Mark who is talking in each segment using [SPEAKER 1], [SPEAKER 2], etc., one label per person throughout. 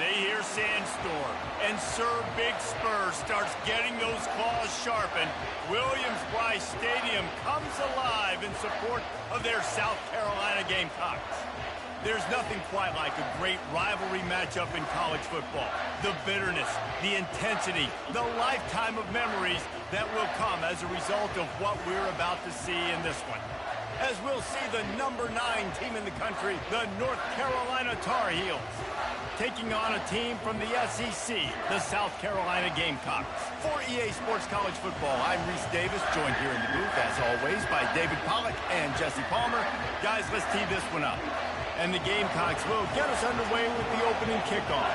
[SPEAKER 1] they hear Sandstorm, and Sir Big Spur starts getting those claws sharpened, Williams-Brice Stadium comes alive in support of their South Carolina Gamecocks. There's nothing quite like a great rivalry matchup in college football. The bitterness, the intensity, the lifetime of memories that will come as a result of what we're about to see in this one. As we'll see the number 9 team in the country, the North Carolina Tar Heels, taking on a team from the SEC, the South Carolina Gamecocks. For EA Sports College Football, I'm Reese Davis, joined here in the booth, as always, by David Pollack and Jesse Palmer. Guys, let's tee this one up. And the Gamecocks will get us underway with the opening kickoff.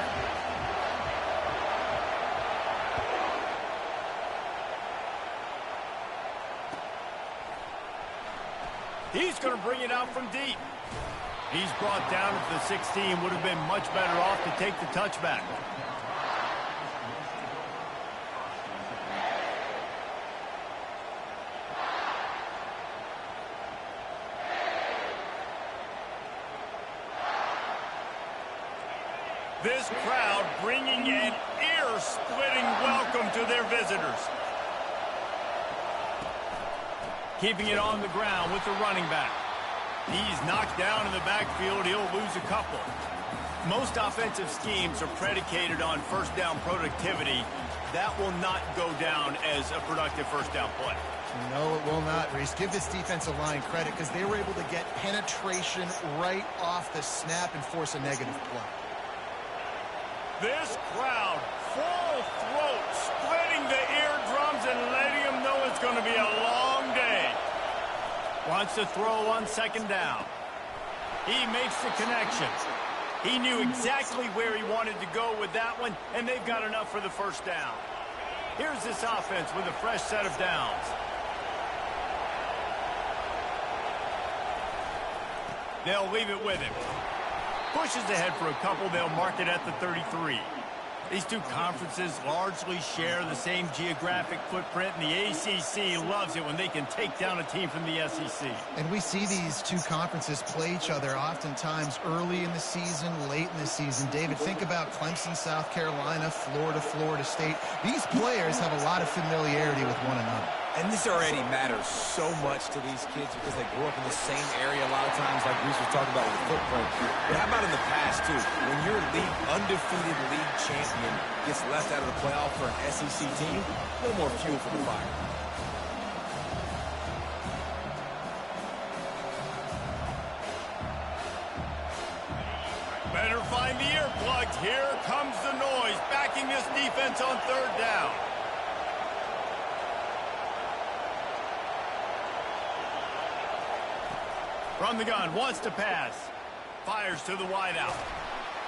[SPEAKER 1] He's going to bring it out from deep. He's brought down at the 16. Would have been much better off to take the touchback. This crowd bringing an ear-splitting welcome to their visitors. Keeping it on the ground with the running back. He's knocked down in the backfield. He'll lose a couple. Most offensive schemes are predicated on first down productivity. That will not go down as a productive first down play.
[SPEAKER 2] No, it will not, Reese. Give this defensive line credit because they were able to get penetration right off the snap and force a negative play.
[SPEAKER 1] This crowd, full throat, splitting the eardrums and letting them know it's going to be a long day. Wants to throw on second down. He makes the connection. He knew exactly where he wanted to go with that one, and they've got enough for the first down. Here's this offense with a fresh set of downs. They'll leave it with him. Pushes ahead for a couple. They'll mark it at the 33. These two conferences largely share the same geographic footprint, and the ACC loves it when they can take down a team from the SEC.
[SPEAKER 2] And we see these two conferences play each other oftentimes early in the season, late in the season. David, think about Clemson, South Carolina, Florida, Florida State. These players have a lot of familiarity with one another.
[SPEAKER 3] And this already matters so much to these kids because they grew up in the same area a lot of times, like Reese was talking about with the footprint. But how about in the past, too? When your undefeated league champion gets left out of the playoff for an SEC team, a little more fuel for the fire.
[SPEAKER 1] Better find the earplugs. Here comes the noise, backing this defense on third down. From the gun, wants to pass. Fires to the wideout.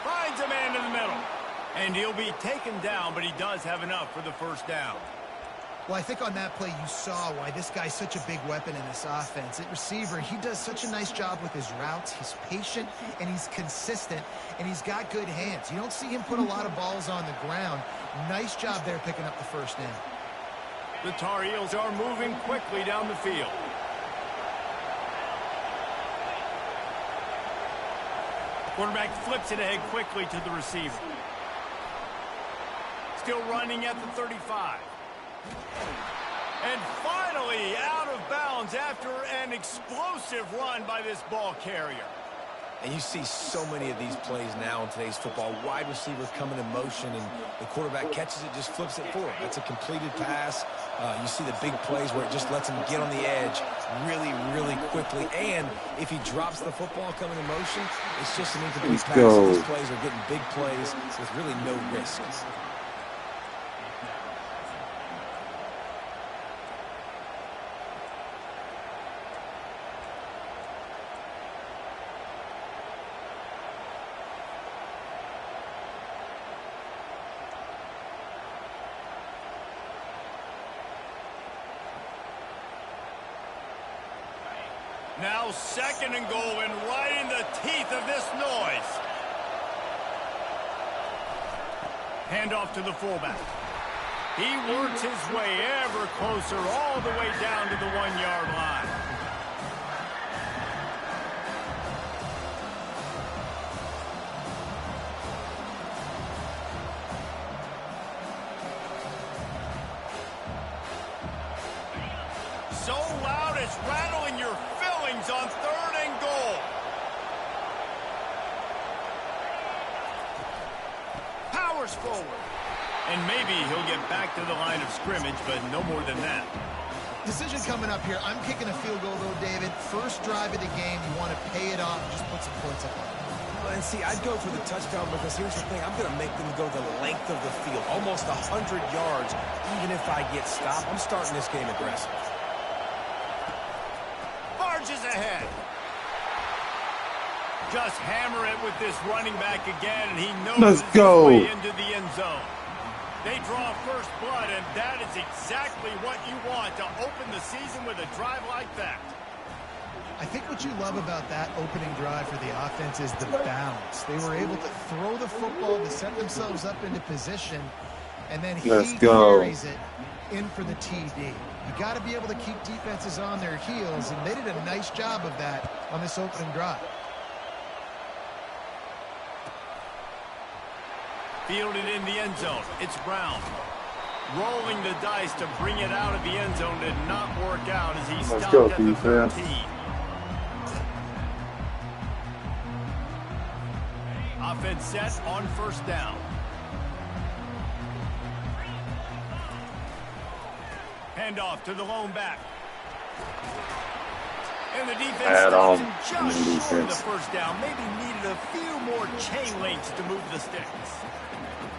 [SPEAKER 1] Finds a man in the middle. And he'll be taken down, but he does have enough for the first down.
[SPEAKER 2] Well, I think on that play you saw why this guy's such a big weapon in this offense. At receiver, he does such a nice job with his routes. He's patient, and he's consistent, and he's got good hands. You don't see him put a lot of balls on the ground. Nice job there picking up the first down.
[SPEAKER 1] The Tar Heels are moving quickly down the field. Quarterback flips it ahead quickly to the receiver. Still running at the 35. And finally out of bounds after an explosive run by this ball carrier.
[SPEAKER 3] And you see so many of these plays now in today's football. Wide receivers coming in motion, and the quarterback catches it, just flips it forward. That's a completed pass. You see the big plays where it just lets him get on the edge really, really quickly. And if he drops the football coming in motion, it's just an incomplete pass. So these plays are getting big plays with really no risk.
[SPEAKER 1] Now second and goal, and right in the teeth of this noise. Handoff to the fullback. He works his way ever closer all the way down to the 1-yard line. force forward. And maybe he'll get back to the line of scrimmage, but no more than that.
[SPEAKER 2] Decision coming up here. I'm kicking a field goal, though, David. First drive of the game, you want to pay it off and just put some points up on it.
[SPEAKER 3] And see, I'd go for the touchdown because here's the thing. I'm going to make them go the length of the field, almost 100 yards. Even if I get stopped, I'm starting this game aggressive.
[SPEAKER 1] Barges ahead. Just hammer it with this running back again, and he knows his way into the end zone. They draw first blood, and that is exactly what you want to open the season with a drive like that.
[SPEAKER 2] I think what you love about that opening drive for the offense is the balance. They were able to throw the football to set themselves up into position, and then he carries it in for the TD. You got to be able to keep defenses on their heels, and they did a nice job of that on this opening drive.
[SPEAKER 1] Fielded in the end zone. It's Brown. Rolling the dice to bring it out of the end zone did not work out as he stopped at the 13. Offense set on first down. Handoff to the lone back. And the defense stops him just short of the first down. Maybe needed a few more chain links to move the sticks.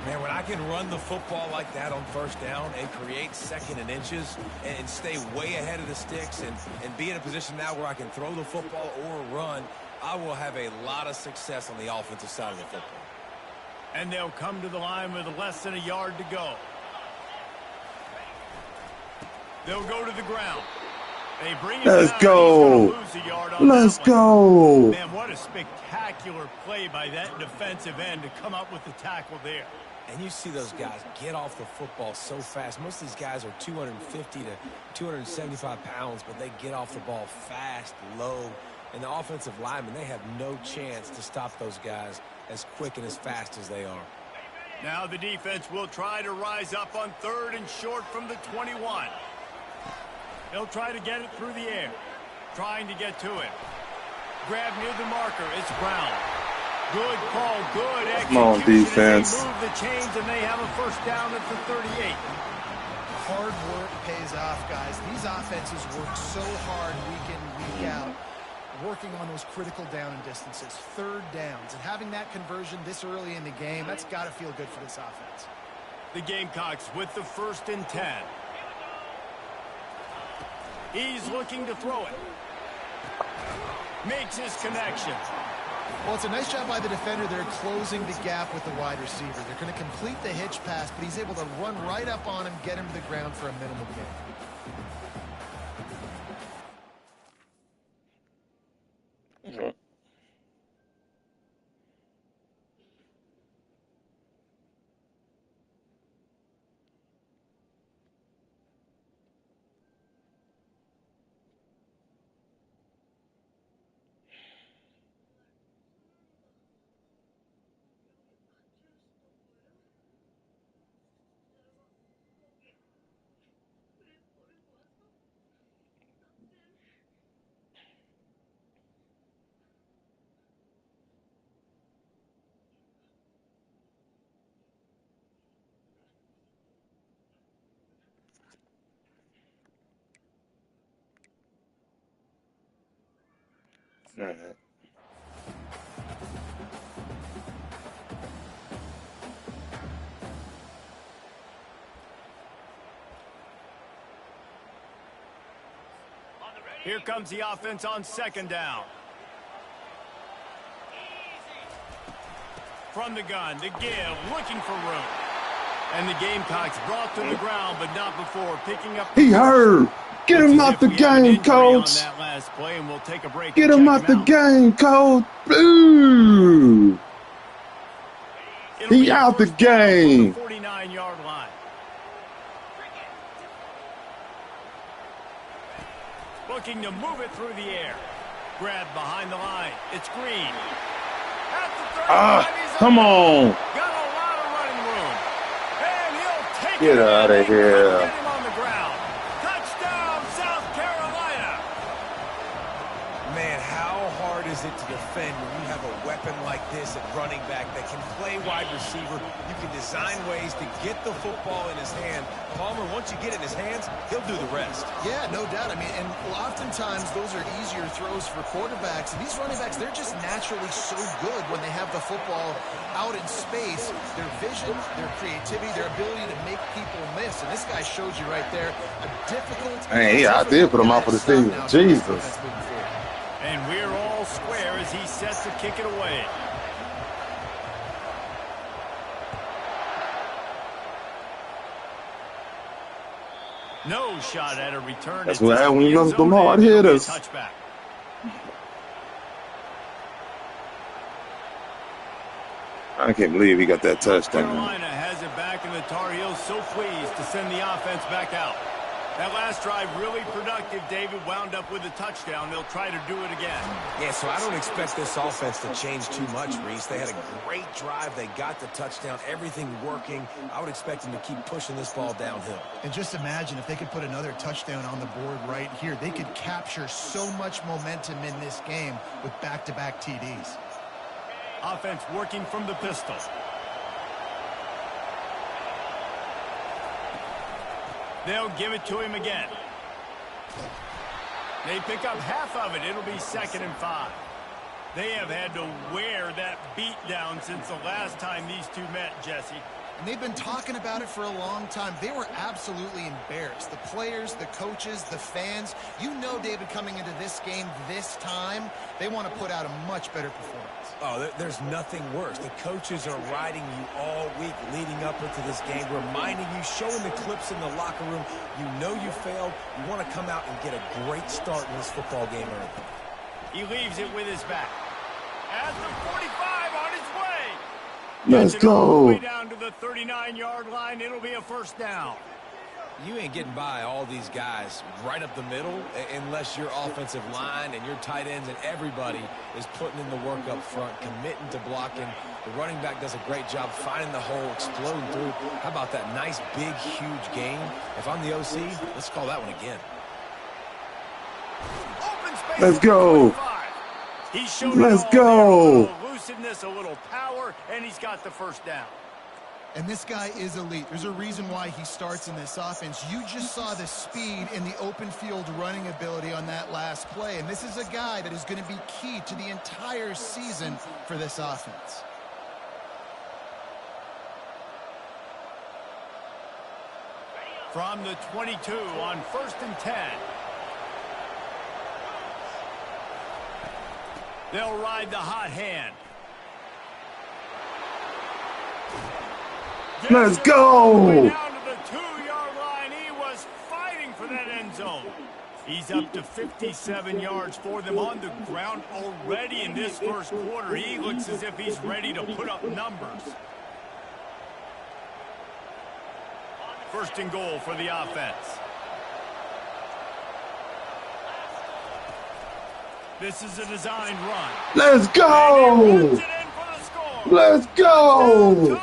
[SPEAKER 3] Man, when I can run the football like that on first down and create second and inches and stay way ahead of the sticks and be in a position now where I can throw the football or run, I will have a lot of success on the offensive side of the football.
[SPEAKER 1] And they'll come to the line with less than a yard to go. They'll go to the ground. They bring it
[SPEAKER 4] Let's
[SPEAKER 1] down.
[SPEAKER 4] go.
[SPEAKER 1] Lose a yard on
[SPEAKER 4] Let's
[SPEAKER 1] that one.
[SPEAKER 4] go.
[SPEAKER 1] Man, what a spectacular play by that defensive end to come up with the tackle there.
[SPEAKER 3] And you see those guys get off the football so fast. Most of these guys are 250 to 275 pounds, but they get off the ball fast, low. And the offensive linemen, they have no chance to stop those guys as quick and as fast as they are.
[SPEAKER 1] Now the defense will try to rise up on third and short from the 21. They'll try to get it through the air. Trying to get to it. Grab near the marker. It's Brown. Good call. Good execution.
[SPEAKER 4] Come on, defense.
[SPEAKER 1] They move the chains, and they have a first down at the 38.
[SPEAKER 2] Hard work pays off, guys. These offenses work so hard week in, week out, working on those critical down and distances, third downs. And having that conversion this early in the game, that's got to feel good for this offense.
[SPEAKER 1] The Gamecocks with the 1st and 10. He's looking to throw it. Makes his connection.
[SPEAKER 2] Well, it's a nice job by the defender there closing the gap with the wide receiver. They're going to complete the hitch pass, but he's able to run right up on him, get him to the ground for a minimal gain.
[SPEAKER 4] All right.
[SPEAKER 1] Here comes the offense on 2nd down. From the gun, to give, looking for room. And the Gamecocks brought to the ground, but not before picking up.
[SPEAKER 4] He hurt. Get him out the game, coach. Get him out the game, coach. Ooh. He out the game.
[SPEAKER 1] 49-yard line. Looking to move it through the air. Grab behind the line. It's Green.
[SPEAKER 4] Come on.
[SPEAKER 1] Got a lot of running room. And he'll take
[SPEAKER 4] Get out of here.
[SPEAKER 1] Get him on the ground. Touchdown, South Carolina.
[SPEAKER 3] Man, how hard is it to defend when you have a weapon weapon like this at running back that can play wide receiver, you can design ways to get the football in his hand. Palmer, once you get it in his hands, he'll do the rest.
[SPEAKER 2] Yeah, no doubt. I mean, and oftentimes those are easier throws for quarterbacks. And these running backs, they're just naturally so good when they have the football out in space. Their vision, their creativity, their ability to make people miss. And this guy shows you right there a difficult...
[SPEAKER 4] Hey, yeah, I did put him out for the season. Jesus.
[SPEAKER 1] And we're all square as he sets to kick it away. No shot at a return.
[SPEAKER 4] That's what happens when you know them hard hitters.
[SPEAKER 1] Touchback.
[SPEAKER 4] I can't believe he got that touchdown.
[SPEAKER 1] Carolina has it back, and the Tar Heels so pleased to send the offense back out. That last drive really productive. David wound up with a touchdown. They'll try to do it again.
[SPEAKER 3] Yeah, so I don't expect this offense to change too much, Reese. They had a great drive. They got the touchdown. Everything working. I would expect them to keep pushing this ball downhill.
[SPEAKER 2] And just imagine if they could put another touchdown on the board right here. They could capture so much momentum in this game with back-to-back TDs.
[SPEAKER 1] Offense working from the pistol. They'll give it to him again. They pick up half of it. It'll be 2nd and 5. They have had to wear that beat down since the last time these two met, Jesse.
[SPEAKER 2] And they've been talking about it for a long time. They were absolutely embarrassed. The players, the coaches, the fans. You know, David, coming into this game this time, they want to put out a much better performance.
[SPEAKER 3] Oh, there's nothing worse. The coaches are riding you all week leading up into this game, reminding you, showing the clips in the locker room. You know you failed. You want to come out and get a great start in this football game early.
[SPEAKER 1] He leaves it with his back. At the 45 on his way.
[SPEAKER 4] Let's go.
[SPEAKER 1] All the way down to the 39-yard line. It'll be a 1st down.
[SPEAKER 3] You ain't getting by all these guys right up the middle unless your offensive line and your tight ends and everybody is putting in the work up front, committing to blocking. The running back does a great job finding the hole, exploding through. How about that nice, big, huge game? If I'm the OC, let's call that one again.
[SPEAKER 1] Open space.
[SPEAKER 4] Let's go.
[SPEAKER 1] He showed
[SPEAKER 4] Let's
[SPEAKER 1] it all
[SPEAKER 4] go.
[SPEAKER 1] there. A little elusiveness, a little power, and he's got the 1st down.
[SPEAKER 2] And this guy is elite. There's a reason why he starts in this offense. You just saw the speed and the open field running ability on that last play. And this is a guy that is going to be key to the entire season for this offense.
[SPEAKER 1] From the 22 on 1st and 10. They'll ride the hot hand.
[SPEAKER 4] Let's go.
[SPEAKER 1] Down to the 2-yard line. He was fighting for that end zone. He's up to 57 yards for them on the ground already in this 1st quarter. He looks as if he's ready to put up numbers. 1st and goal for the offense. This is a designed run.
[SPEAKER 4] Let's go. Let's go.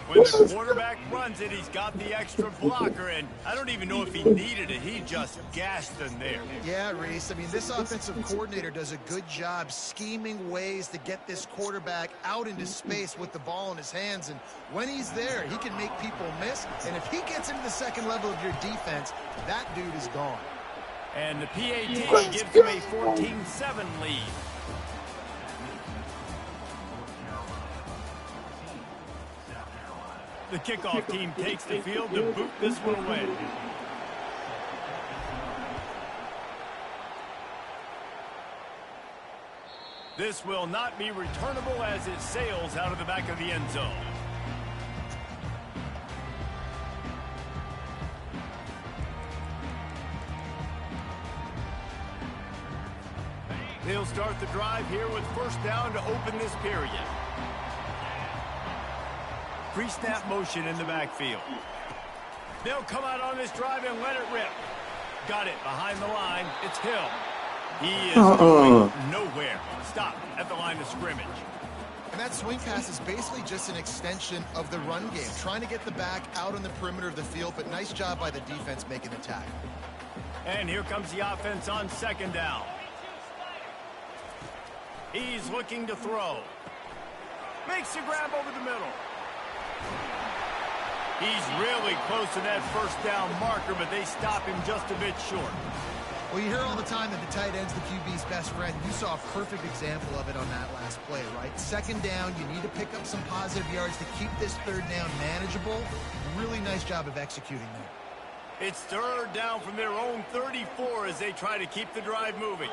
[SPEAKER 1] When the quarterback runs it, he's got the extra blocker, and I don't even know if he needed it. He just gassed them there.
[SPEAKER 2] Yeah, Reese. I mean, this offensive coordinator does a good job scheming ways to get this quarterback out into space with the ball in his hands. And when he's there, he can make people miss. And if he gets into the 2nd level of your defense, that dude is gone.
[SPEAKER 1] And the PAT gives him a 14-7 lead. The kickoff team takes the field to boot this one away. This will not be returnable as it sails out of the back of the end zone. They'll start the drive here with 1st down to open this period. Pre-snap motion in the backfield. They'll come out on this drive and let it rip. Got it behind the line. It's Hill. He is going nowhere. Stop at the line of scrimmage.
[SPEAKER 2] And that swing pass is basically just an extension of the run game, trying to get the back out on the perimeter of the field, but nice job by the defense making the tackle.
[SPEAKER 1] And here comes the offense on 2nd down. He's looking to throw. Makes the grab over the middle. He's really close to that first down marker, but they stop him just a bit short.
[SPEAKER 2] Well, you hear all the time that the tight end's the QB's best friend. You saw a perfect example of it on that last play, right? Second down, you need to pick up some positive yards to keep this third down manageable. Really nice job of executing there.
[SPEAKER 1] It's third down from their own 34 as they try to keep the drive moving.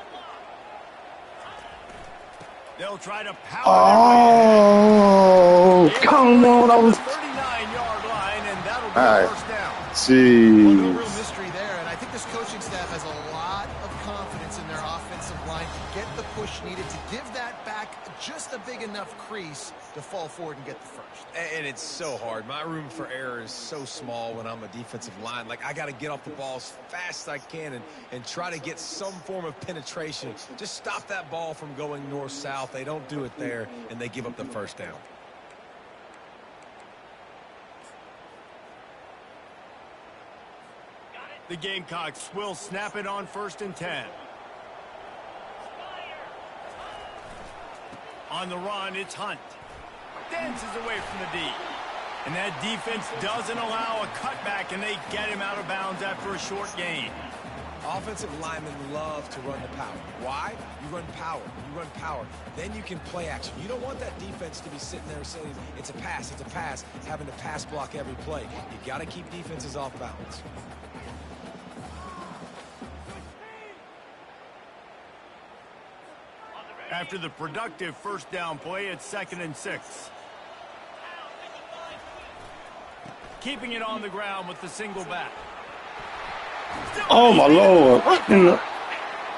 [SPEAKER 1] They'll try to power.
[SPEAKER 4] Oh, come on. I was
[SPEAKER 1] 39-yard line, and that'll be a first down.
[SPEAKER 4] Jeez.
[SPEAKER 2] Well, no real mystery there, and I think this coaching staff has a lot of confidence in their offensive line to get the push needed to give that back just a big enough crease to fall forward and get the first.
[SPEAKER 3] And it's so hard. My room for error is so small when I'm a defensive line. Like, I got to get off the ball as fast as I can and try to get some form of penetration. Just stop that ball from going north-south. They don't do it there, and they give up the first down.
[SPEAKER 1] The Gamecocks will snap it on 1st and 10. On the run, it's Hunt. Dances away from the D. And that defense doesn't allow a cutback, and they get him out of bounds after a short gain.
[SPEAKER 3] Offensive linemen love to run the power. Why? You run power. You run power. Then you can play action. You don't want that defense to be sitting there saying, it's a pass, having to pass block every play. You got to keep defenses off balance.
[SPEAKER 1] After the productive first down play, it's 2nd and 6. Keeping it on the ground with the single back.
[SPEAKER 4] Oh, my Lord.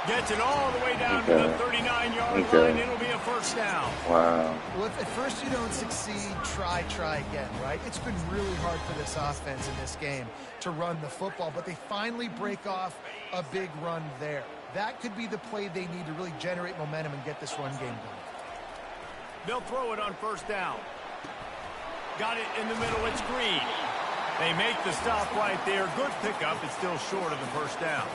[SPEAKER 1] Gets it all the way down to the 39-yard line. It'll be a first down.
[SPEAKER 4] Wow.
[SPEAKER 2] Well, if at first you don't succeed, try again, right? It's been really hard for this offense in this game to run the football, but they finally break off a big run there. That could be the play they need to really generate momentum and get this run game done.
[SPEAKER 1] They'll throw it on first down. Got it in the middle. It's Green. They make the stop right there. Good pickup. It's still short of the first down.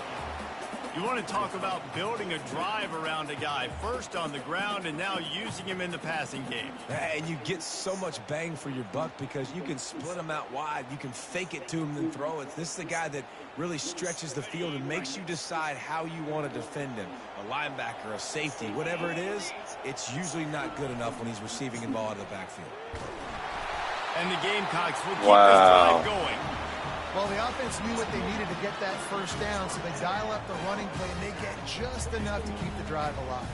[SPEAKER 1] You want to talk about building a drive around a guy. First on the ground and now using him in the passing game.
[SPEAKER 3] And you get so much bang for your buck because you can split him out wide. You can fake it to him and throw it. This is the guy that really stretches the field and makes you decide how you want to defend him. A linebacker, a safety, whatever it is, it's usually not good enough when he's receiving the ball out of the backfield.
[SPEAKER 1] And the Gamecocks will keep this drive going.
[SPEAKER 2] Well, the offense knew what they needed to get that first down, so they dial up the running play, and they get just enough to keep the drive alive.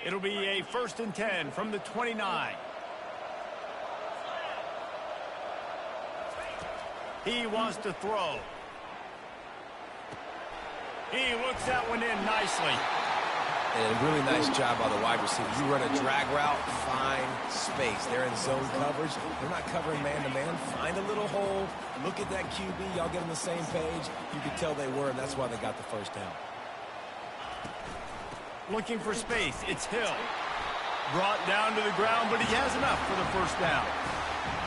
[SPEAKER 1] It'll be a 1st and 10 from the 29. He wants to throw. He looks that one in nicely.
[SPEAKER 3] And a really nice job by the wide receiver. You run a drag route, find space. They're in zone coverage. They're not covering man-to-man. Find a little hole. Look at that QB. Y'all get on the same page. You could tell they were, and that's why they got the first down.
[SPEAKER 1] Looking for space. It's Hill. Brought down to the ground, but he has enough for the first down.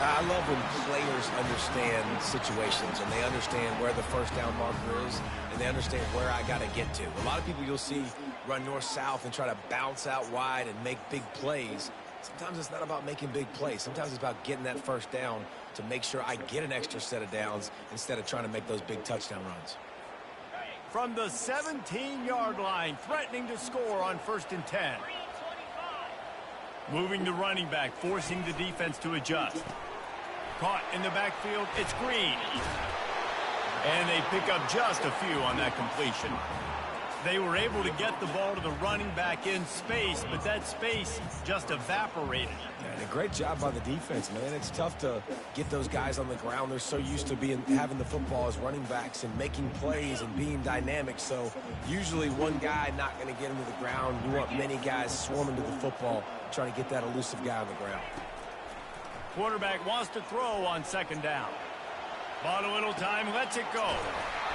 [SPEAKER 3] I love when players understand situations and they understand where the first down marker is and they understand where I got to get to. A lot of people you'll see run north-south and try to bounce out wide and make big plays. Sometimes it's not about making big plays. Sometimes it's about getting that first down to make sure I get an extra set of downs instead of trying to make those big touchdown runs.
[SPEAKER 1] From the 17-yard line, threatening to score on 1st and 10. Moving the running back, forcing the defense to adjust. Caught in the backfield, it's Green. And they pick up just a few on that completion. They were able to get the ball to the running back in space, but that space just evaporated.
[SPEAKER 3] And a great job by the defense, man. It's tough to get those guys on the ground. They're so used to having the football as running backs and making plays and being dynamic. So usually one guy not going to get him to the ground. You want many guys swarming to the football, trying to get that elusive guy on the ground.
[SPEAKER 1] Quarterback wants to throw on 2nd down. Bought a little time, lets it go.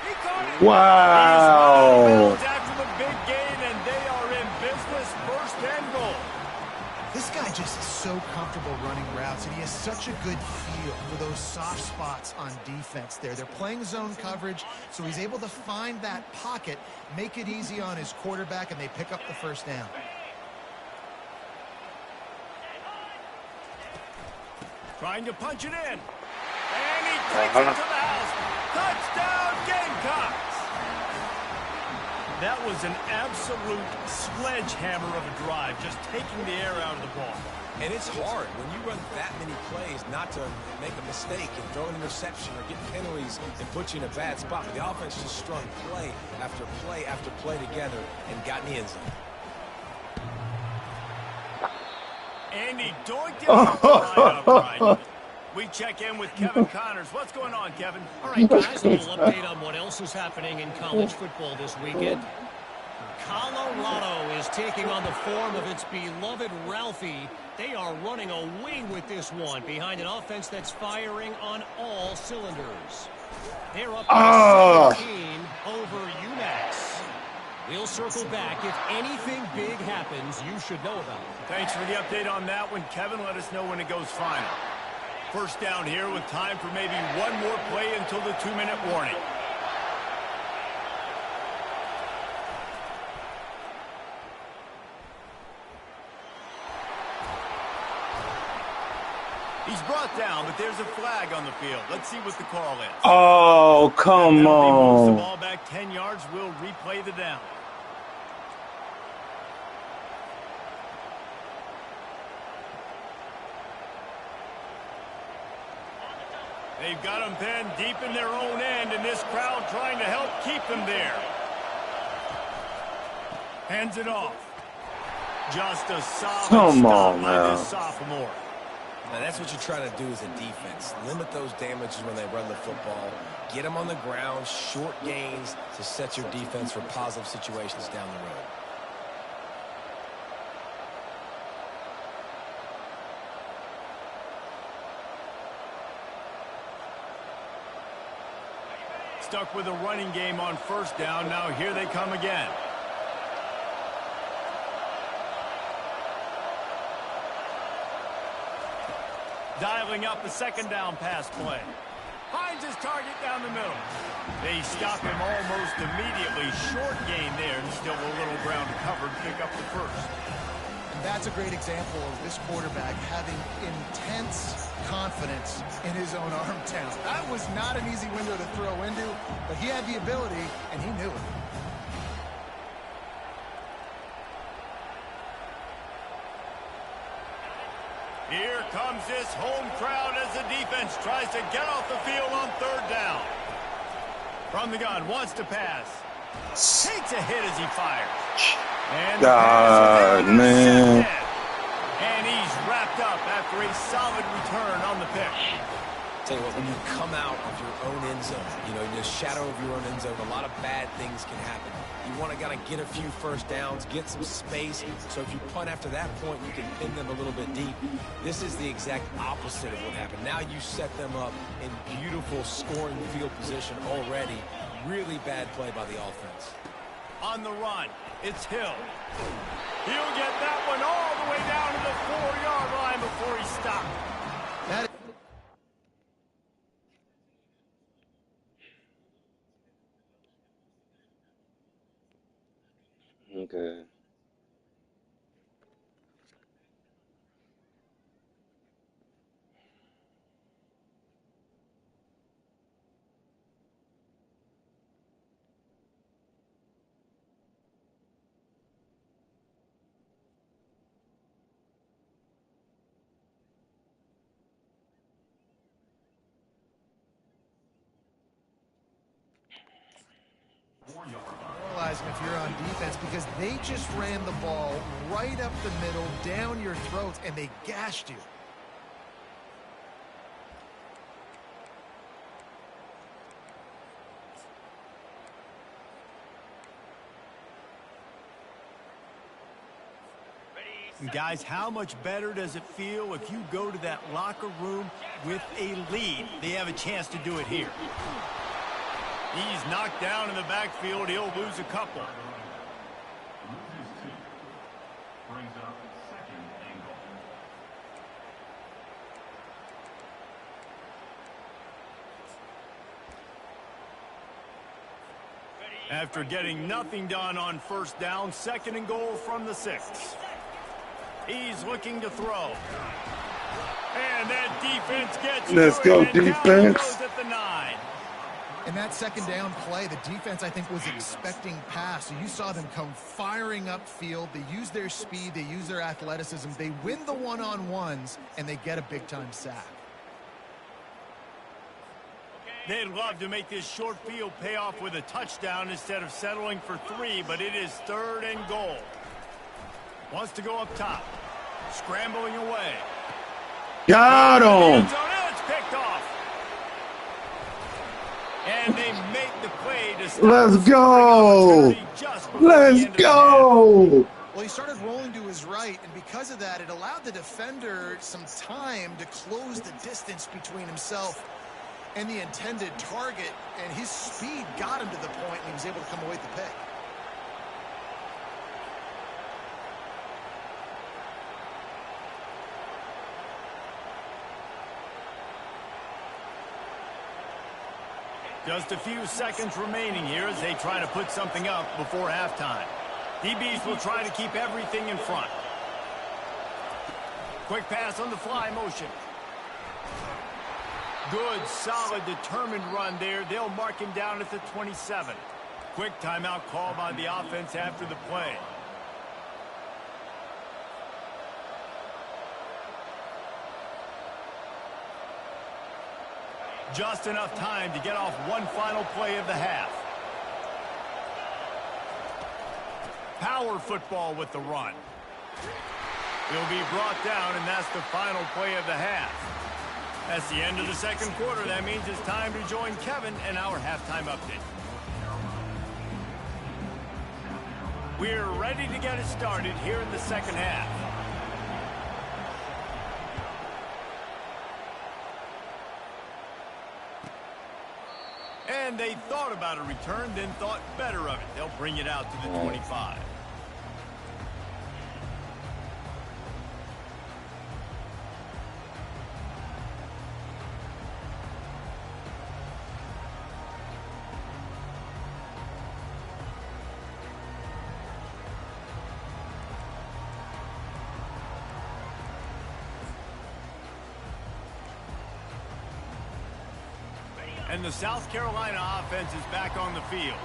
[SPEAKER 1] He caught it.
[SPEAKER 4] Wow.
[SPEAKER 1] He's after the big gain, and they are in business. 1st and goal.
[SPEAKER 2] This guy just is so comfortable running routes, and he has such a good feel for those soft spots on defense there. They're playing zone coverage, so he's able to find that pocket, make it easy on his quarterback, and they pick up the first down.
[SPEAKER 1] Trying to punch it in. And he takes it to the house. Touchdown, Gamecocks! That was an absolute sledgehammer of a drive, just taking the air out of the ball.
[SPEAKER 3] And it's hard when you run that many plays not to make a mistake and throw an interception or get penalties and put you in a bad spot. But the offense just strung play after play after play together and got in the end zone.
[SPEAKER 1] And he doinked it upright. We check in with Kevin Connors. What's going on, Kevin?
[SPEAKER 5] All right, guys, a little update on what else is happening in college football this weekend. Colorado is taking on the form of its beloved Ralphie. They are running away with this one behind an offense that's firing on all cylinders. They're up by 17 over UMass. We'll circle back. If anything big happens, you should know about it.
[SPEAKER 1] Thanks for the update on that one, Kevin. Let us know when it goes final. First down here with time for maybe one more play until the 2-minute warning. He's brought down, but there's a flag on the field. Let's see what the call is.
[SPEAKER 4] Oh, come
[SPEAKER 1] on. Moves the
[SPEAKER 4] on.
[SPEAKER 1] ball back 10 yards. We'll replay the down. They've got them pinned deep in their own end, and this crowd trying to help keep them there. Hands it off. Just a solid stop by this sophomore.
[SPEAKER 3] Now, that's what you try to do as a defense. Limit those damages when they run the football. Get them on the ground, short gains to set your defense for positive situations down the road.
[SPEAKER 1] Stuck with a running game on first down. Now here they come again. Dialing up the second down pass play. Finds his target down the middle. They stop him almost immediately. Short gain there, and still a little ground to cover to pick up the first.
[SPEAKER 2] And that's a great example of this quarterback having intense confidence in his own arm talent. That was not an easy window to throw into, but he had the ability, and he knew it.
[SPEAKER 1] Here comes this home crowd as the defense tries to get off the field on third down. From the gun, wants to pass. Takes a hit as he fires. And
[SPEAKER 4] God, man.
[SPEAKER 1] And he's wrapped up after a solid return on the pick.
[SPEAKER 3] Tell you what, when you come out of your own end zone, in the shadow of your own end zone, a lot of bad things can happen. You want to get a few first downs, get some space, so if you punt after that point, you can pin them a little bit deep. This is the exact opposite of what happened. Now you set them up in beautiful scoring field position already. Really bad play by the offense.
[SPEAKER 1] On the run, it's Hill. He'll get that one all the way down to the 4-yard line before he stopped.
[SPEAKER 4] Okay.
[SPEAKER 2] Realizing if you're on defense, because they just ran the ball right up the middle, down your throats, and they gashed you.
[SPEAKER 1] Guys, how much better does it feel if you go to that locker room with a lead? They have a chance to do it here. He's knocked down in the backfield. He'll lose a couple. After getting nothing done on first down, 2nd and goal from the 6. He's looking to throw. And that defense gets
[SPEAKER 4] Let's go, defense.
[SPEAKER 1] At the 9.
[SPEAKER 2] In that 2nd down play, the defense, I think, was expecting pass. So you saw them come firing upfield. They use their speed. They use their athleticism. They win the one-on-ones, and they get a big-time sack.
[SPEAKER 1] They'd love to make this short field pay off with a touchdown instead of settling for 3, but it is 3rd and goal. Wants to go up top. Scrambling away.
[SPEAKER 4] Got him.
[SPEAKER 1] It's picked off. And they make the play to stop.
[SPEAKER 4] Let's go. Let's go.
[SPEAKER 2] Well, he started rolling to his right, and because of that, it allowed the defender some time to close the distance between himself and the intended target, and his speed got him to the point, and he was able to come away with the pick.
[SPEAKER 1] Just a few seconds remaining here as they try to put something up before halftime. DBs will try to keep everything in front. Quick pass on the fly motion. Good, solid, determined run there. They'll mark him down at the 27. Quick timeout call by the offense after the play. Just enough time to get off one final play of the half. Power football with the run. He'll be brought down, and that's the final play of the half. That's the end of the 2nd quarter. That means it's time to join Kevin and our halftime update. We're ready to get it started here in the 2nd half. And they thought about a return, then thought better of it. They'll bring it out to the 25. And the South Carolina offense is back on the field.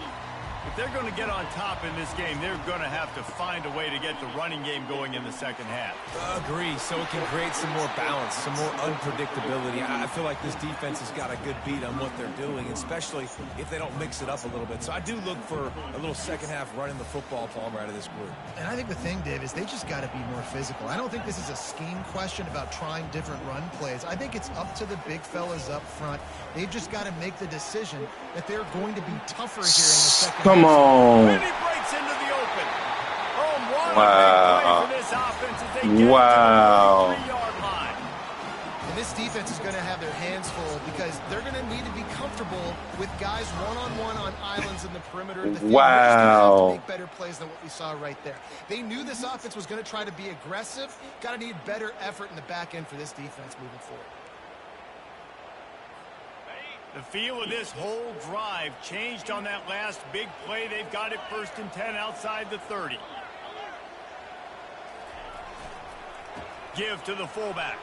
[SPEAKER 1] If they're going to get on top in this game, they're going to have to find a way to get the running game going in the 2nd half.
[SPEAKER 3] Agree, so it can create some more balance, some more unpredictability. I feel like this defense has got a good beat on what they're doing, especially if they don't mix it up a little bit. So I do look for a little 2nd half running the football, Palmer, out of this group.
[SPEAKER 2] And I think the thing, Dave, is they just got to be more physical. I don't think this is a scheme question about trying different run plays. I think it's up to the big fellas up front. They've just got to make the decision that they're going to be tougher here in the 2nd half.
[SPEAKER 4] Come on.
[SPEAKER 1] And he breaks into the open. Oh, what
[SPEAKER 4] Wow.
[SPEAKER 1] a big play for this offense as they get
[SPEAKER 4] Wow.
[SPEAKER 1] to the 3-yard line.
[SPEAKER 2] And this defense is going to have their hands full because they're going to need to be comfortable with guys one-on-one on islands in the perimeter of the field.
[SPEAKER 4] Wow.
[SPEAKER 2] They're just going to have to make better plays than what we saw right there. They knew this offense was going to try to be aggressive. Got to need better effort in the back end for this defense moving forward.
[SPEAKER 1] The feel of this whole drive changed on that last big play. They've got it 1st and 10 outside the 30. Give to the fullback.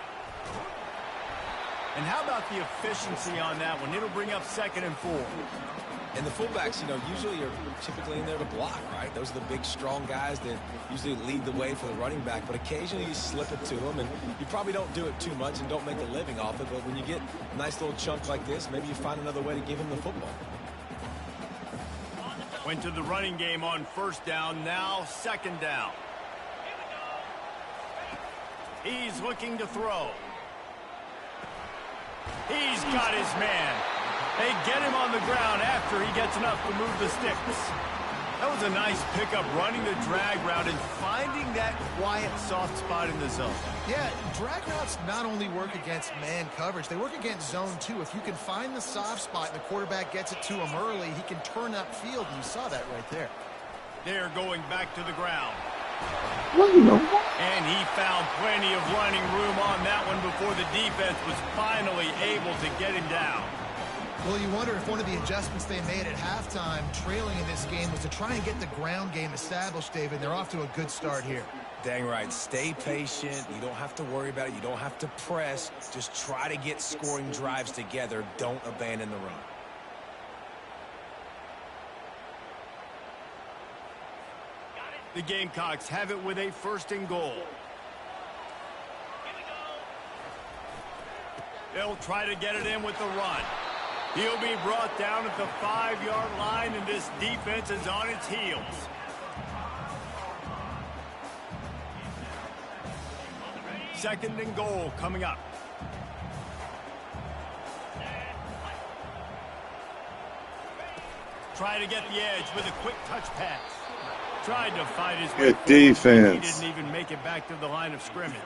[SPEAKER 1] And how about the efficiency on that one? It'll bring up 2nd and 4.
[SPEAKER 3] And the fullbacks, usually are typically in there to block, right? Those are the big, strong guys that usually lead the way for the running back. But occasionally you slip it to them, and you probably don't do it too much and don't make a living off it. But when you get a nice little chunk like this, maybe you find another way to give him the football.
[SPEAKER 1] Went to the running game on 1st down, now 2nd down. He's looking to throw. He's got his man. They get him on the ground after he gets enough to move the sticks. That was a nice pickup, running the drag route and finding that quiet, soft spot in the zone.
[SPEAKER 2] Yeah, drag routes not only work against man coverage, they work against zone too. If you can find the soft spot and the quarterback gets it to him early, he can turn upfield, and you saw that right there.
[SPEAKER 1] They're going back to the ground.
[SPEAKER 4] What?
[SPEAKER 1] And he found plenty of running room on that one before the defense was finally able to get him down.
[SPEAKER 2] Well, you wonder if one of the adjustments they made at halftime, trailing in this game, was to try and get the ground game established, David. They're off to a good start here.
[SPEAKER 3] Dang right. Stay patient. You don't have to worry about it. You don't have to press. Just try to get scoring drives together. Don't abandon the run.
[SPEAKER 1] The Gamecocks have it with a 1st and goal. They'll try to get it in with the run. He'll be brought down at the 5-yard line, and this defense is on its heels. 2nd and goal coming up. Try to get the edge with a quick touch pass. Tried to fight his way.
[SPEAKER 4] Good defense.
[SPEAKER 1] He didn't even make it back to the line of scrimmage.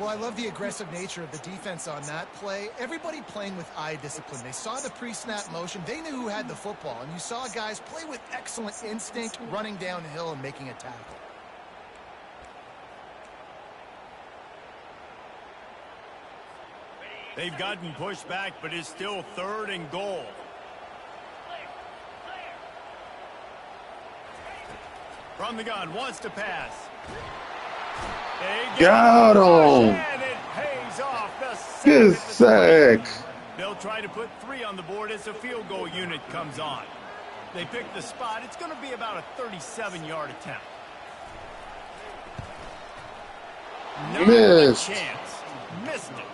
[SPEAKER 2] Well, I love the aggressive nature of the defense on that play. Everybody playing with eye discipline. They saw the pre-snap motion. They knew who had the football. And you saw guys play with excellent instinct, running downhill and making a tackle.
[SPEAKER 1] They've gotten pushed back, but it's still 3rd and goal. From the gun, wants to pass.
[SPEAKER 4] Got him.
[SPEAKER 1] And it pays off.
[SPEAKER 4] Good sack.
[SPEAKER 1] They'll try to put 3 on the board as the field goal unit comes on. They pick the spot. It's going to be about a 37-yard attempt. Not
[SPEAKER 4] Missed.
[SPEAKER 1] a chance. Missed it.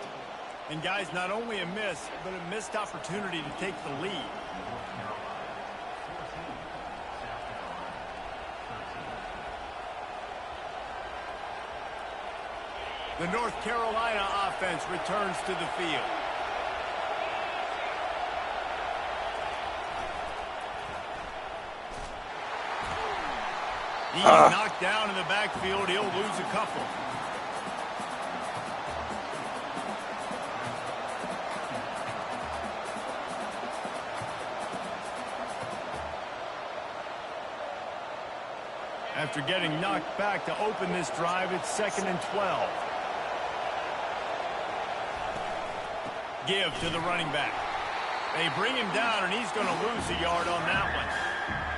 [SPEAKER 1] And guys, not only a miss, but a missed opportunity to take the lead. The North Carolina offense returns to the field. He's knocked down in the backfield. He'll lose a couple. After getting knocked back to open this drive, it's 2nd and 12. Give to the running back. They bring him down, and he's going to lose a yard on that one.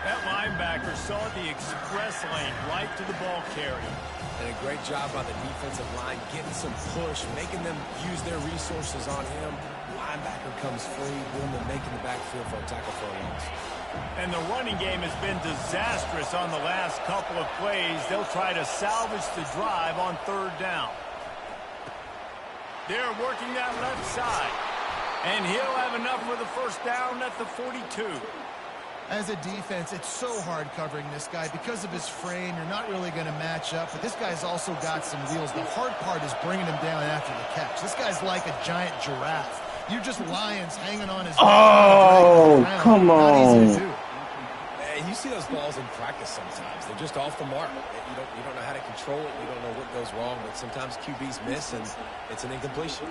[SPEAKER 1] That linebacker saw the express lane right to the ball carrier.
[SPEAKER 3] And a great job by the defensive line, getting some push, making them use their resources on him. Linebacker comes free, boom, and making the backfield for a tackle for a loss.
[SPEAKER 1] And the running game has been disastrous on the last couple of plays. They'll try to salvage the drive on 3rd down. They're working that left side. And he'll have enough for the 1st down at the 42.
[SPEAKER 2] As a defense, it's so hard covering this guy. Because of his frame, you're not really going to match up. But this guy's also got some wheels. The hard part is bringing him down after the catch. This guy's like a giant giraffe. You're just lions hanging on his
[SPEAKER 4] Oh, come on.
[SPEAKER 2] Not easy to do.
[SPEAKER 3] And you see those balls in practice sometimes. They're just off the mark. You don't know how to control it. You don't know what goes wrong. But sometimes QBs miss, and it's an incompletion.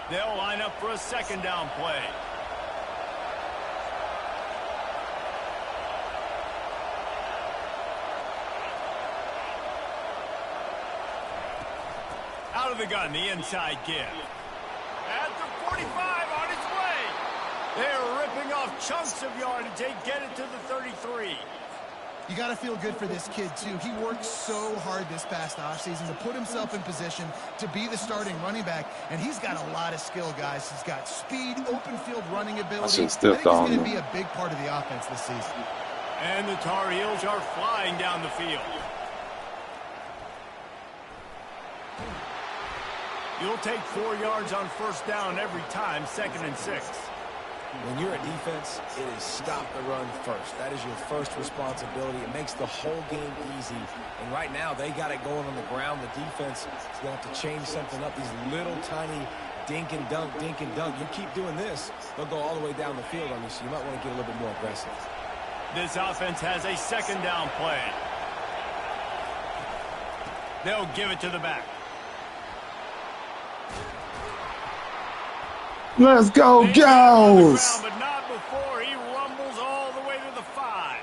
[SPEAKER 1] They'll line up for a 2nd down play. Out of the gun, the inside give. At the 45, on its way. They're ripping off chunks of yardage. They get it to the 33.
[SPEAKER 2] You got to feel good for this kid, too. He worked so hard this past offseason to put himself in position to be the starting running back, and he's got a lot of skill, guys. He's got speed, open field running ability. I think he's going to be a big part of the offense this season.
[SPEAKER 1] And the Tar Heels are flying down the field. You'll take 4 yards on 1st down every time, 2nd and 6.
[SPEAKER 3] When you're a defense, it is stop the run first. That is your first responsibility. It makes the whole game easy. And right now, they got it going on the ground. The defense is going to have to change something up. These little tiny dink and dunk, dink and dunk. You keep doing this, they'll go all the way down the field on you, so you might want to get a little bit more aggressive.
[SPEAKER 1] This offense has a 2nd down play. They'll give it to the back.
[SPEAKER 4] Let's go, Gals!
[SPEAKER 1] But not before he rumbles all the way to the 5.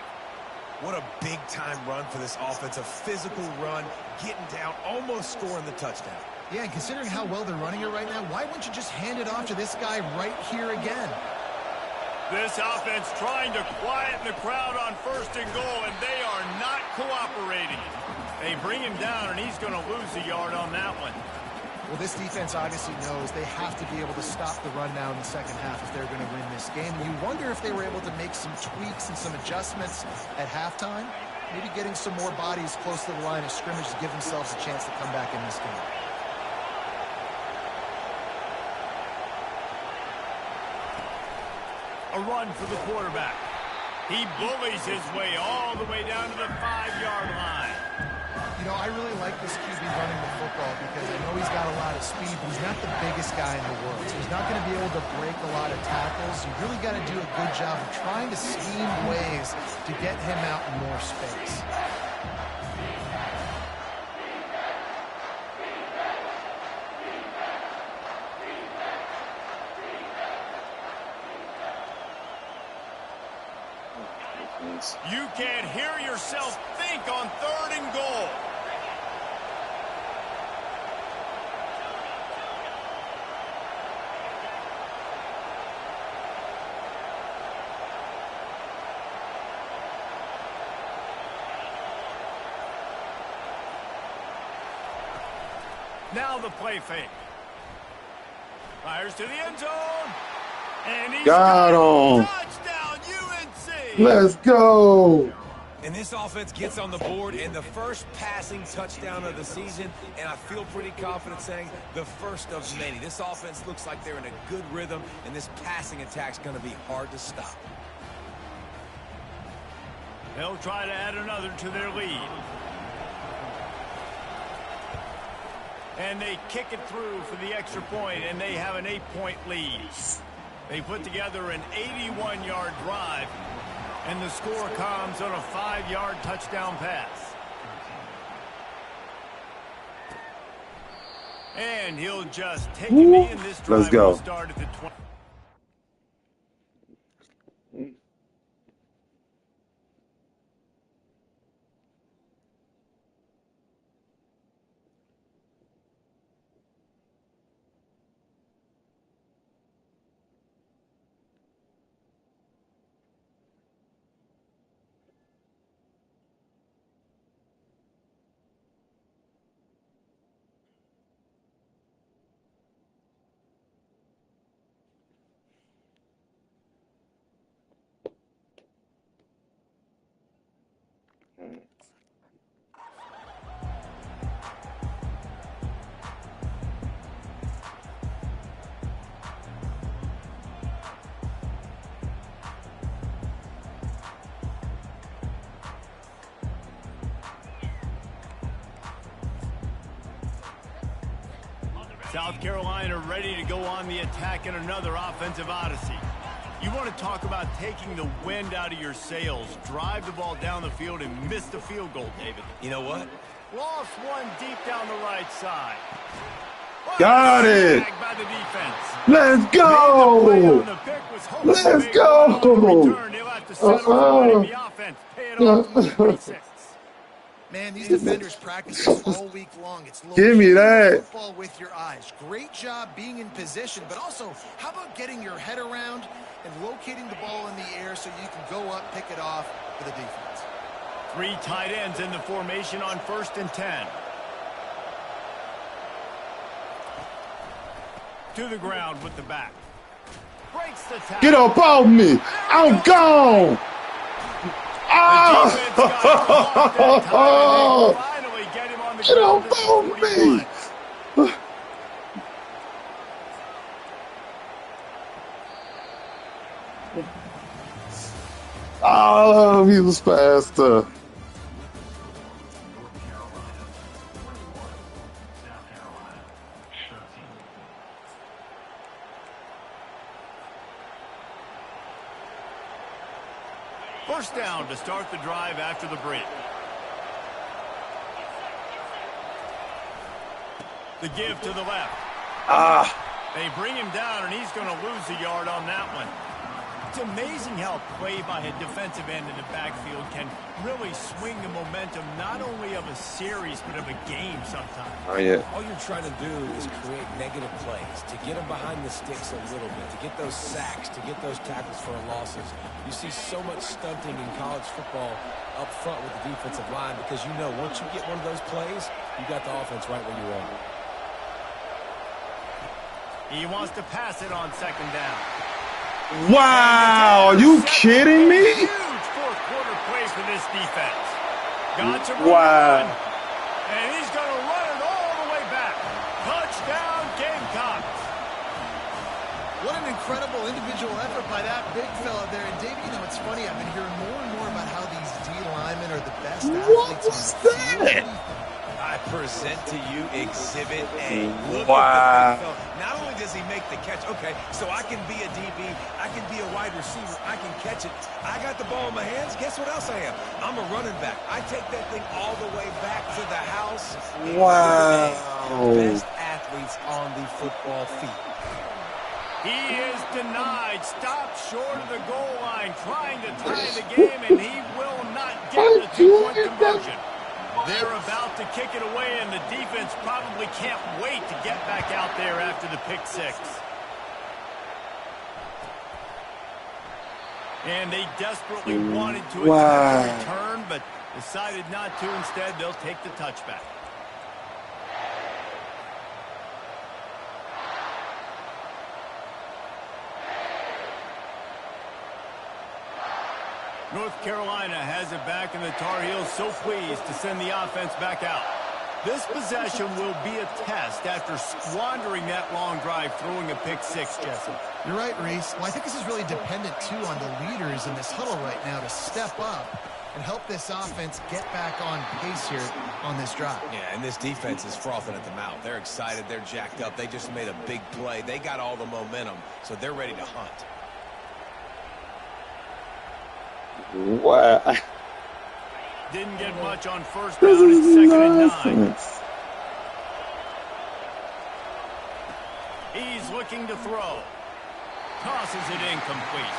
[SPEAKER 3] What a big-time run for this offense. A physical run, getting down, almost scoring the touchdown.
[SPEAKER 2] Yeah, and considering how well they're running it right now, why wouldn't you just hand it off to this guy right here again?
[SPEAKER 1] This offense trying to quieten the crowd on 1st and goal, and they are not cooperating. They bring him down, and he's going to lose a yard on that one.
[SPEAKER 2] Well, this defense obviously knows they have to be able to stop the run now in the second half if they're going to win this game. And you wonder if they were able to make some tweaks and some adjustments at halftime, maybe getting some more bodies close to the line of scrimmage to give themselves a chance to come back in this game.
[SPEAKER 1] A run for the quarterback. He bullies his way all the way down to the 5-yard line.
[SPEAKER 2] You know, I really like this QB running the football because I know he's got a lot of speed, but he's not the biggest guy in the world. So he's not going to be able to break a lot of tackles. You really got to do a good job of trying to scheme ways to get him out in more space.
[SPEAKER 1] You can't hear yourself think on 3rd and goal. Now the play fake. Fires to the end zone. And he's
[SPEAKER 4] got him.
[SPEAKER 1] Touchdown, UNC.
[SPEAKER 4] Let's go.
[SPEAKER 3] And this offense gets on the board, and the first passing touchdown of the season, and I feel pretty confident saying the first of many. This offense looks like they're in a good rhythm, and this passing attack's going to be hard to stop.
[SPEAKER 1] They'll try to add another to their lead. And they kick it through for the extra point, and they have an 8-point lead. They put together an 81-yard drive, and the score comes on a 5-yard touchdown pass. And he'll just take it in. This drive.
[SPEAKER 4] Let's go.
[SPEAKER 1] Will start at the 20. South Carolina ready to go on the attack in another offensive odyssey. You want to talk about taking the wind out of your sails. Drive the ball down the field and miss the field goal, David.
[SPEAKER 3] You know what?
[SPEAKER 1] Lost one deep down the right side.
[SPEAKER 4] Got it.
[SPEAKER 1] By the defense.
[SPEAKER 4] Let's go. Let's go.
[SPEAKER 1] They'll have to settle for the offense. Pay it off to 26.
[SPEAKER 2] Man, these defenders practice this all week long. It's
[SPEAKER 4] Give me that.
[SPEAKER 2] Football with your eyes. Great job being in position, but also, how about getting your head around and locating the ball in the air so you can go up, pick it off for the defense.
[SPEAKER 1] 3 tight ends in the formation on 1st and 10. To the ground with the back. Breaks the tackle.
[SPEAKER 4] Get up off me. I'm gone. Oh! Get up off me. Oh, he was faster.
[SPEAKER 1] First down to start the drive after the break. The give to the left. They bring him down, and he's going to lose a yard on that one. It's amazing how play by a defensive end in the backfield can really swing the momentum not only of a series but of a game sometimes.
[SPEAKER 4] Oh, yeah.
[SPEAKER 3] All you're trying to do is create negative plays, to get them behind the sticks a little bit, to get those sacks, to get those tackles for losses. You see so much stunting in college football up front with the defensive line because you know once you get one of those plays, you got the offense right where you want it.
[SPEAKER 1] He wants to pass it on second down.
[SPEAKER 4] Wow, are you kidding me?
[SPEAKER 1] Huge fourth quarter play for this defense. Got to
[SPEAKER 4] Wow.
[SPEAKER 1] run. And he's going to run it all the way back. Touchdown, Gamecocks.
[SPEAKER 2] What an incredible individual effort by that big fella there. And, Dave, you know, it's funny. I've been hearing more and more about how these D linemen are the best athletes on the field.
[SPEAKER 3] I present to you Exhibit A. Look
[SPEAKER 4] Wow.
[SPEAKER 3] at the big fella. Not only does he make the catch, okay, so I can be a DB, I can be a wide receiver, I can catch it. I got the ball in my hands. Guess what else I am? I'm a running back. I take that thing all the way back to the house.
[SPEAKER 4] Wow.
[SPEAKER 3] The best athletes on the football field.
[SPEAKER 1] He is denied, stopped short of the goal line, trying to tie the game, and he will not get the two-point conversion. They're about to kick it away, and the defense probably can't wait to get back out there after the pick six. And they desperately wanted to attempt a return, but decided not to. Instead, they'll take the touchback. North Carolina has it back, and the Tar Heels so pleased to send the offense back out. This possession will be a test after squandering that long drive, throwing a pick six, Jesse.
[SPEAKER 2] You're right, Reese. Well, I think this is really dependent, too, on the leaders in this huddle right now to step up and help this offense get back on pace here on this drive.
[SPEAKER 3] Yeah, and this defense is frothing at the mouth. They're excited. They're jacked up. They just made a big play. They got all the momentum, so they're ready to hunt.
[SPEAKER 4] Wow.
[SPEAKER 1] Didn't get much on first down and second and 9. He's looking to throw. Tosses it incomplete.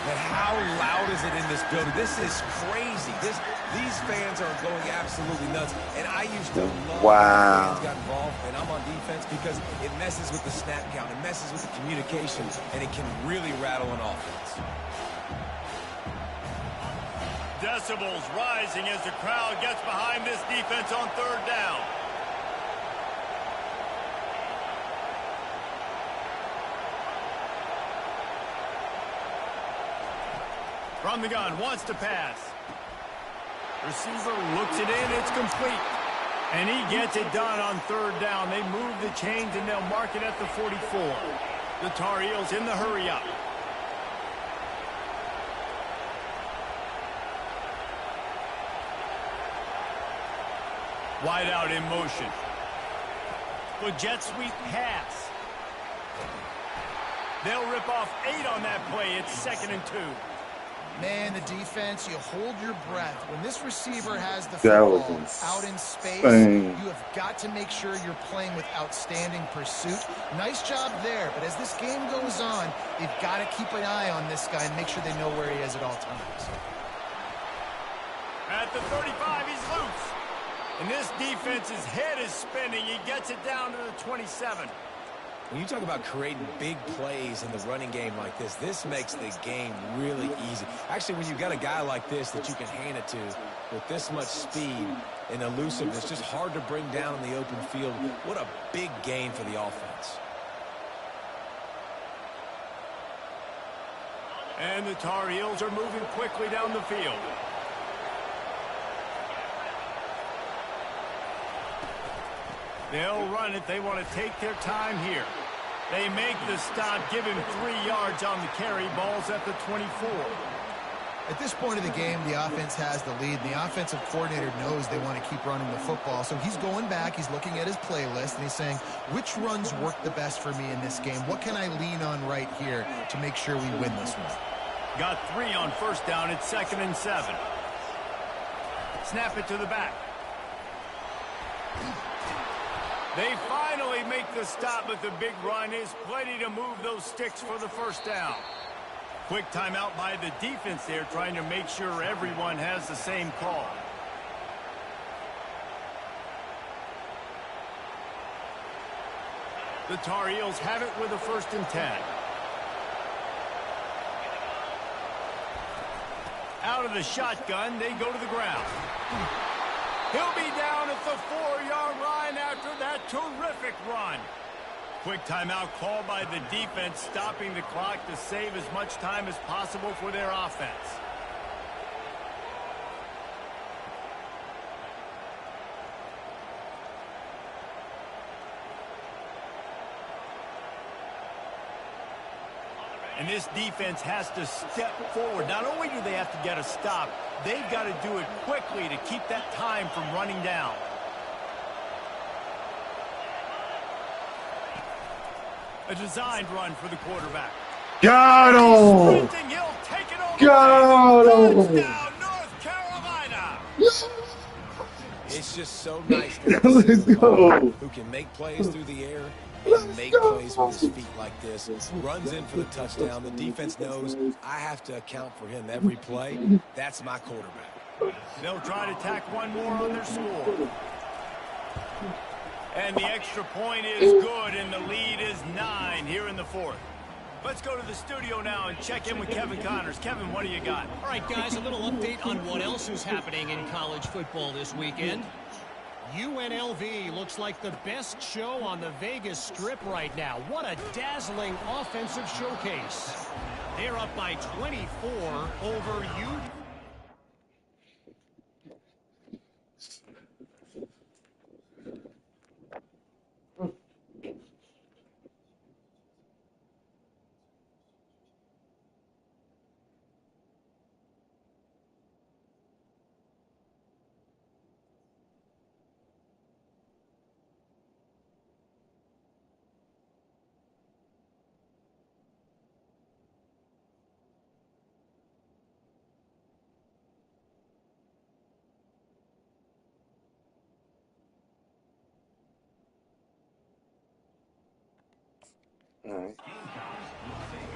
[SPEAKER 3] But how loud is it in this building? This is crazy. These fans are going absolutely nuts. And I used to love when fans got involved, and I'm on defense because it messes with the snap count. It messes with the communication, and it can really rattle an offense.
[SPEAKER 1] Decibels rising as the crowd gets behind this defense on third down. From the gun, wants to pass. Receiver looks it in, it's complete. And he gets it done on third down. They move the chains and they'll mark it at the 44. The Tar Heels in the hurry up. Wide out in motion. The jet sweep pass. They'll rip off 8 on that play. It's 2nd and 2.
[SPEAKER 2] Man, the defense, you hold your breath. When this receiver has the football out in space, you have got to make sure you're playing with outstanding pursuit. Nice job there, but as this game goes on, they've got to keep an eye on this guy and make sure they know where he is at all times.
[SPEAKER 1] At the 35, he's loose. And this defense's head is spinning. He gets it down to the 27.
[SPEAKER 3] When you talk about creating big plays in the running game like this makes the game really easy. Actually, when you've got a guy like this that you can hand it to with this much speed and elusiveness, just hard to bring down in the open field. What a big gain for the offense.
[SPEAKER 1] And the Tar Heels are moving quickly down the field. They'll run it. They want to take their time here. They make the stop, give him 3 yards on the carry. Ball's at the 24.
[SPEAKER 2] At this point of the game, the offense has the lead. The offensive coordinator knows they want to keep running the football. So he's going back, he's looking at his playlist, and he's saying, which runs work the best for me in this game? What can I lean on right here to make sure we win this one?
[SPEAKER 1] Got 3 on first down. It's 2nd and 7. Snap it to the back. They finally make the stop, but the big run is plenty to move those sticks for the first down. Quick timeout by the defense there, trying to make sure everyone has the same call. The Tar Heels have it with a 1st and 10. Out of the shotgun, they go to the ground. He'll be down at the 4-yard line after that terrific run. Quick timeout called by the defense, stopping the clock to save as much time as possible for their offense. And this defense has to step forward. Not only do they have to get a stop, they've got to do it quickly to keep that time from running down. A designed run for the quarterback.
[SPEAKER 4] Got him!
[SPEAKER 1] He'll take it over.
[SPEAKER 4] Got him!
[SPEAKER 1] Touchdown, North Carolina!
[SPEAKER 3] It's just so nice to
[SPEAKER 4] Let's go!
[SPEAKER 3] who can make plays through the air and make plays with his feet like this. Runs in for the touchdown. The defense knows I have to account for him every play. That's my quarterback.
[SPEAKER 1] They'll try to tack one more on their score. And the extra point is good, and the lead is 9 here in the 4th. Let's go to the studio now and check in with Kevin Connors. Kevin, what do you got?
[SPEAKER 5] All right, guys, a little update on what else is happening in college football this weekend. UNLV looks like the best show on the Vegas Strip right now. What a dazzling offensive showcase. They're up by 24 over UNC.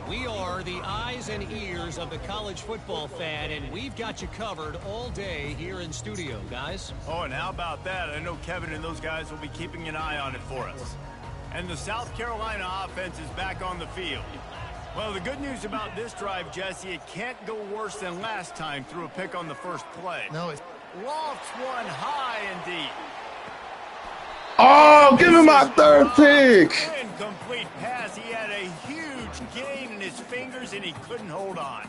[SPEAKER 5] We are the eyes and ears of the college football fan, and we've got you covered all day here in studio, guys.
[SPEAKER 1] Oh, and how about that? I know Kevin and those guys will be keeping an eye on it for us. And the South Carolina offense is back on the field. Well, the good news about this drive, Jesse, it can't go worse than last time through a pick on the first play.
[SPEAKER 2] No, it's...
[SPEAKER 1] Lofts one high and deep.
[SPEAKER 4] Oh, give him my 3rd pick.
[SPEAKER 1] Incomplete pass. He had a huge gain in his fingers, and he couldn't hold on.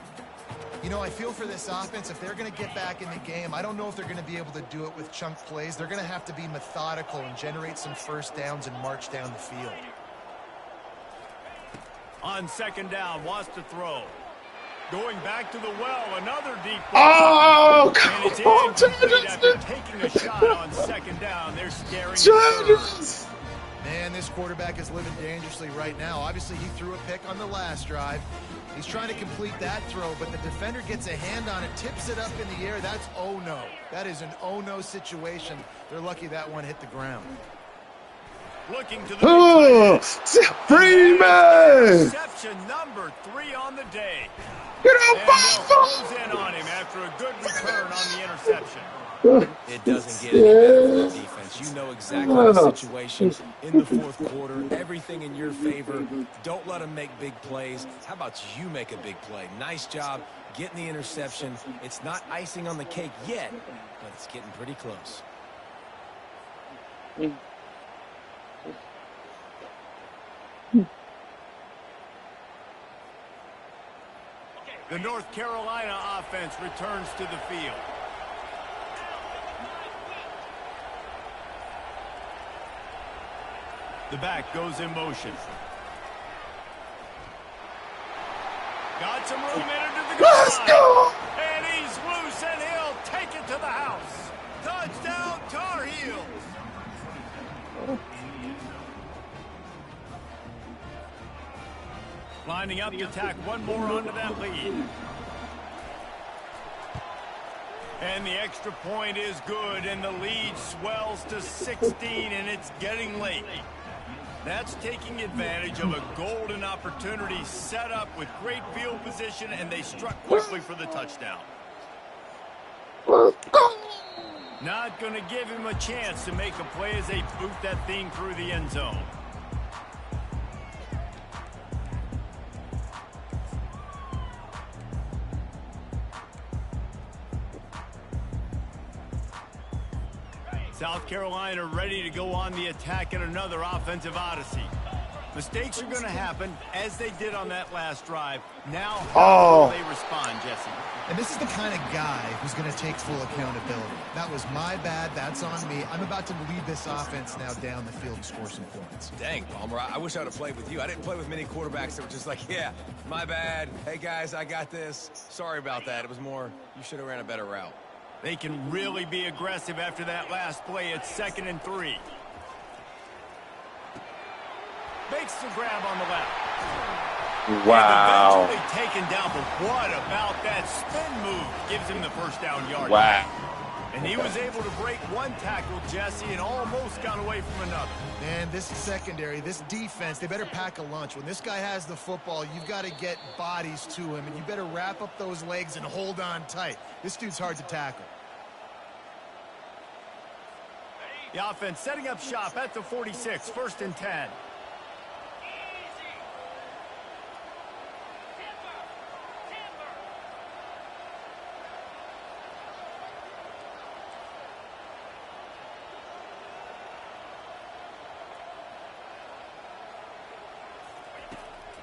[SPEAKER 2] You know, I feel for this offense. If they're going to get back in the game, I don't know if they're going to be able to do it with chunk plays. They're going to have to be methodical and generate some first downs and march down the field.
[SPEAKER 1] On 2nd down, wants to throw. Going back to the well, another deep
[SPEAKER 4] ball. Oh,
[SPEAKER 1] come on, after taking a shot on 2nd down, they're staring
[SPEAKER 4] Chargers.
[SPEAKER 2] Man, this quarterback is living dangerously right now. Obviously, he threw a pick on the last drive. He's trying to complete that throw, but the defender gets a hand on it, tips it up in the air. That's oh-no. That is an oh-no situation. They're lucky that one hit the ground.
[SPEAKER 1] Looking to the
[SPEAKER 4] Freeman!
[SPEAKER 1] Reception number 3 on the day.
[SPEAKER 4] Get
[SPEAKER 1] And they'll close in on him after a good return on the interception.
[SPEAKER 3] It doesn't get any better for the defense. You know exactly the situation in the 4th quarter. Everything in your favor. Don't let them make big plays. How about you make a big play? Nice job getting the interception. It's not icing on the cake yet, but it's getting pretty close.
[SPEAKER 1] The North Carolina offense returns to the field. The back goes in motion. Got some room in into the goal line.
[SPEAKER 4] Let's go!
[SPEAKER 1] And he's loose, and he'll take it to the house. Touchdown, Tar Heels. Lining up to tack one more onto that lead. And the extra point is good, and the lead swells to 16, and it's getting late. That's taking advantage of a golden opportunity set up with great field position, and they struck quickly for the touchdown. Not going to give him a chance to make a play as they boot that thing through the end zone. South Carolina ready to go on the attack in another offensive odyssey. Mistakes are going to happen, as they did on that last drive. Now, how will they respond, Jesse?
[SPEAKER 2] And this is the kind of guy who's going to take full accountability. That was my bad. That's on me. I'm about to lead this offense now down the field and score some points.
[SPEAKER 3] Dang, Palmer, I wish I would have played with you. I didn't play with many quarterbacks that were just like, yeah, my bad. Hey, guys, I got this. Sorry about that. It was more, you should have ran a better route.
[SPEAKER 1] They can really be aggressive after that last play. It's 2nd and 3. Makes the grab on the left.
[SPEAKER 4] Wow.
[SPEAKER 1] And eventually taken down, but what about that spin move? Gives him the first down yard.
[SPEAKER 4] Wow.
[SPEAKER 1] And he was able to break one tackle, Jesse, and almost got away from another.
[SPEAKER 2] Man, this secondary, this defense, they better pack a lunch. When this guy has the football, you've got to get bodies to him, and you better wrap up those legs and hold on tight. This dude's hard to tackle.
[SPEAKER 1] The offense setting up shop at the 46, 1st and 10.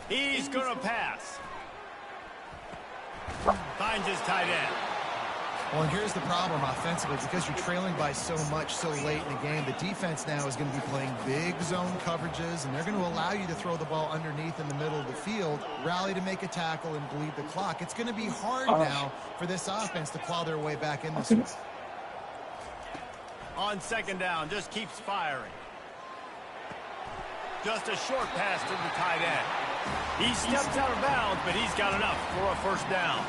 [SPEAKER 1] He's going to pass. Finds his tight end.
[SPEAKER 2] Well, and here's the problem offensively. Because you're trailing by so much so late in the game, the defense now is going to be playing big zone coverages, and they're going to allow you to throw the ball underneath in the middle of the field, rally to make a tackle, and bleed the clock. It's going to be hard now for this offense to claw their way back in this one.
[SPEAKER 1] On 2nd down, just keeps firing. Just a short pass to the tight end. He steps out of bounds, but he's got enough for a 1st down.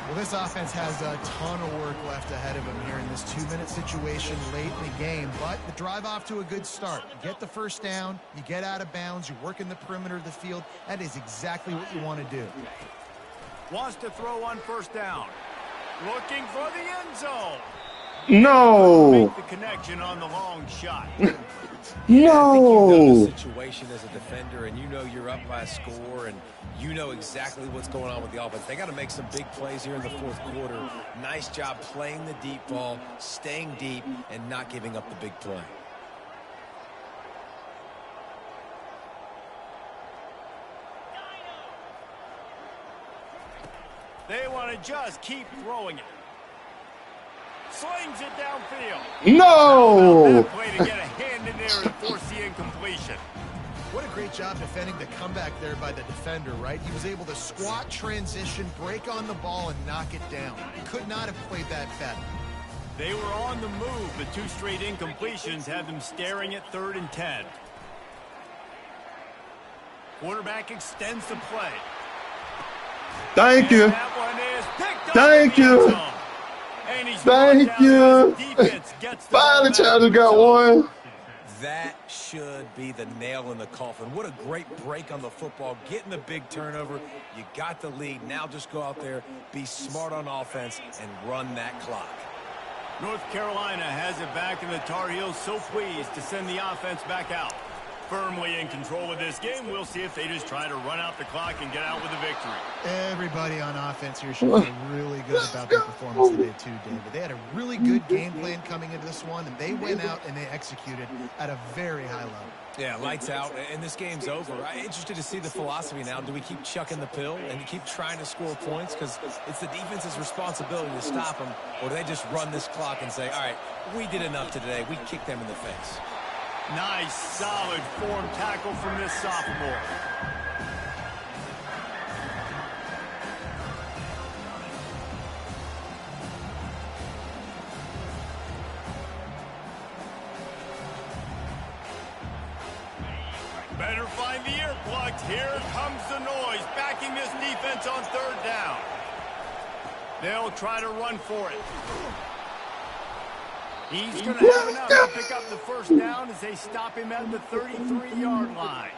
[SPEAKER 2] Well, this offense has a ton of work left ahead of him here in this 2-minute situation late in the game, but the drive off to a good start. You get the 1st down, you get out of bounds, you work in the perimeter of the field. That is exactly what you want to do.
[SPEAKER 1] Wants to throw on 1st down. Looking for the end zone.
[SPEAKER 4] No.
[SPEAKER 1] Make the connection on the long shot.
[SPEAKER 3] Yeah, I think you know
[SPEAKER 4] No.
[SPEAKER 3] the situation as a defender, and you know you're up by a score, and you know exactly what's going on with the offense. They got to make some big plays here in the 4th quarter. Nice job playing the deep ball, staying deep, and not giving up the big play.
[SPEAKER 1] They want to just keep throwing it. Slings it downfield.
[SPEAKER 4] No.
[SPEAKER 1] That play to get a hand in there and force the incompletion.
[SPEAKER 2] What a great job defending the comeback there by the defender, right? He was able to squat, transition, break on the ball, and knock it down. Could not have played that better.
[SPEAKER 1] They were on the move, but 2 straight incompletions had them staring at 3rd and 10. Quarterback extends the play.
[SPEAKER 4] Thank you.
[SPEAKER 1] And that one is picked up.
[SPEAKER 4] Thank you.
[SPEAKER 1] And he's
[SPEAKER 4] Thank you. Finally, Charlie got one.
[SPEAKER 3] That should be the nail in the coffin. What a great break on the football. Getting the big turnover. You got the lead. Now just go out there, be smart on offense, and run that clock.
[SPEAKER 1] North Carolina has it back, and the Tar Heels so pleased to send the offense back out. Firmly in control of this game. We'll see if they just try to run out the clock and get out with a victory.
[SPEAKER 2] Everybody on offense here should feel really good about their performance today too, David. They had a really good game plan coming into this one, and they went out and they executed at a very high level.
[SPEAKER 3] Yeah, lights out, and this game's over. I'm interested to see the philosophy now. Do we keep chucking the pill and keep trying to score points? Because it's the defense's responsibility to stop them, or do they just run this clock and say, all right, we did enough today. We kicked them in the face.
[SPEAKER 1] Nice, solid form tackle from this sophomore. Better find the earplugs. Here comes the noise, backing this defense on 3rd down. They'll try to run for it. He's going to have enough to pick up the first down as they stop him at the 33-yard line.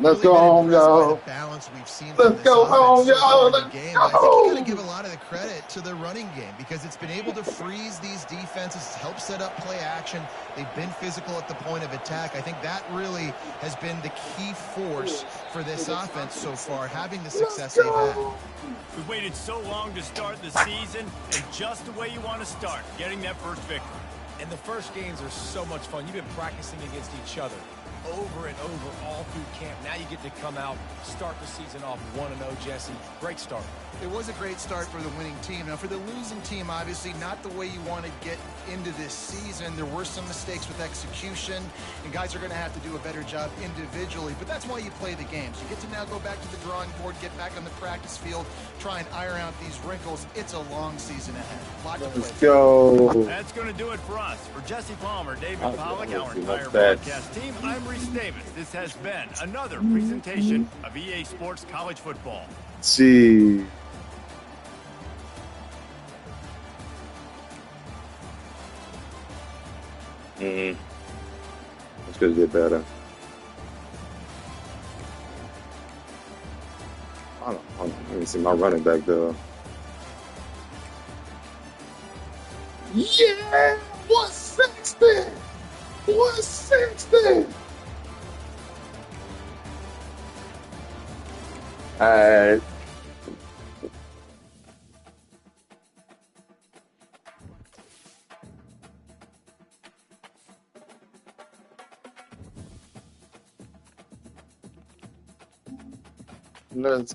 [SPEAKER 4] Let's go home, y'all.
[SPEAKER 2] Balance we've seen
[SPEAKER 4] Let's go home, y'all. Let's
[SPEAKER 2] game. I think you got to give a lot of the credit to the running game because it's been able to freeze these defenses, help set up play action. They've been physical at the point of attack. I think that really has been the key force for this offense so far, having the success they've had.
[SPEAKER 1] We've waited so long to start the season, and just the way you want to start, getting that first victory.
[SPEAKER 3] And the first games are so much fun. You've been practicing against each other over and over all through camp. Now you get to come out, start the season off 1-0, Jesse. Great start.
[SPEAKER 2] It was a great start for the winning team. Now, for the losing team, obviously not the way you want to get into this season. There were some mistakes with execution, and guys are going to have to do a better job individually. But that's why you play the games. You get to now go back to the drawing board, get back on the practice field, try and iron out these wrinkles. It's a long season ahead.
[SPEAKER 4] Let's go.
[SPEAKER 1] That's going to do it for us. For Jesse Palmer, David Pollack, our entire broadcast team, I'm Reese Davis. This has been another presentation of EA Sports College Football.
[SPEAKER 4] See. It's going to get better. Hold on. Let me see my running back there. Yeah! 160! 160! Alright. Let's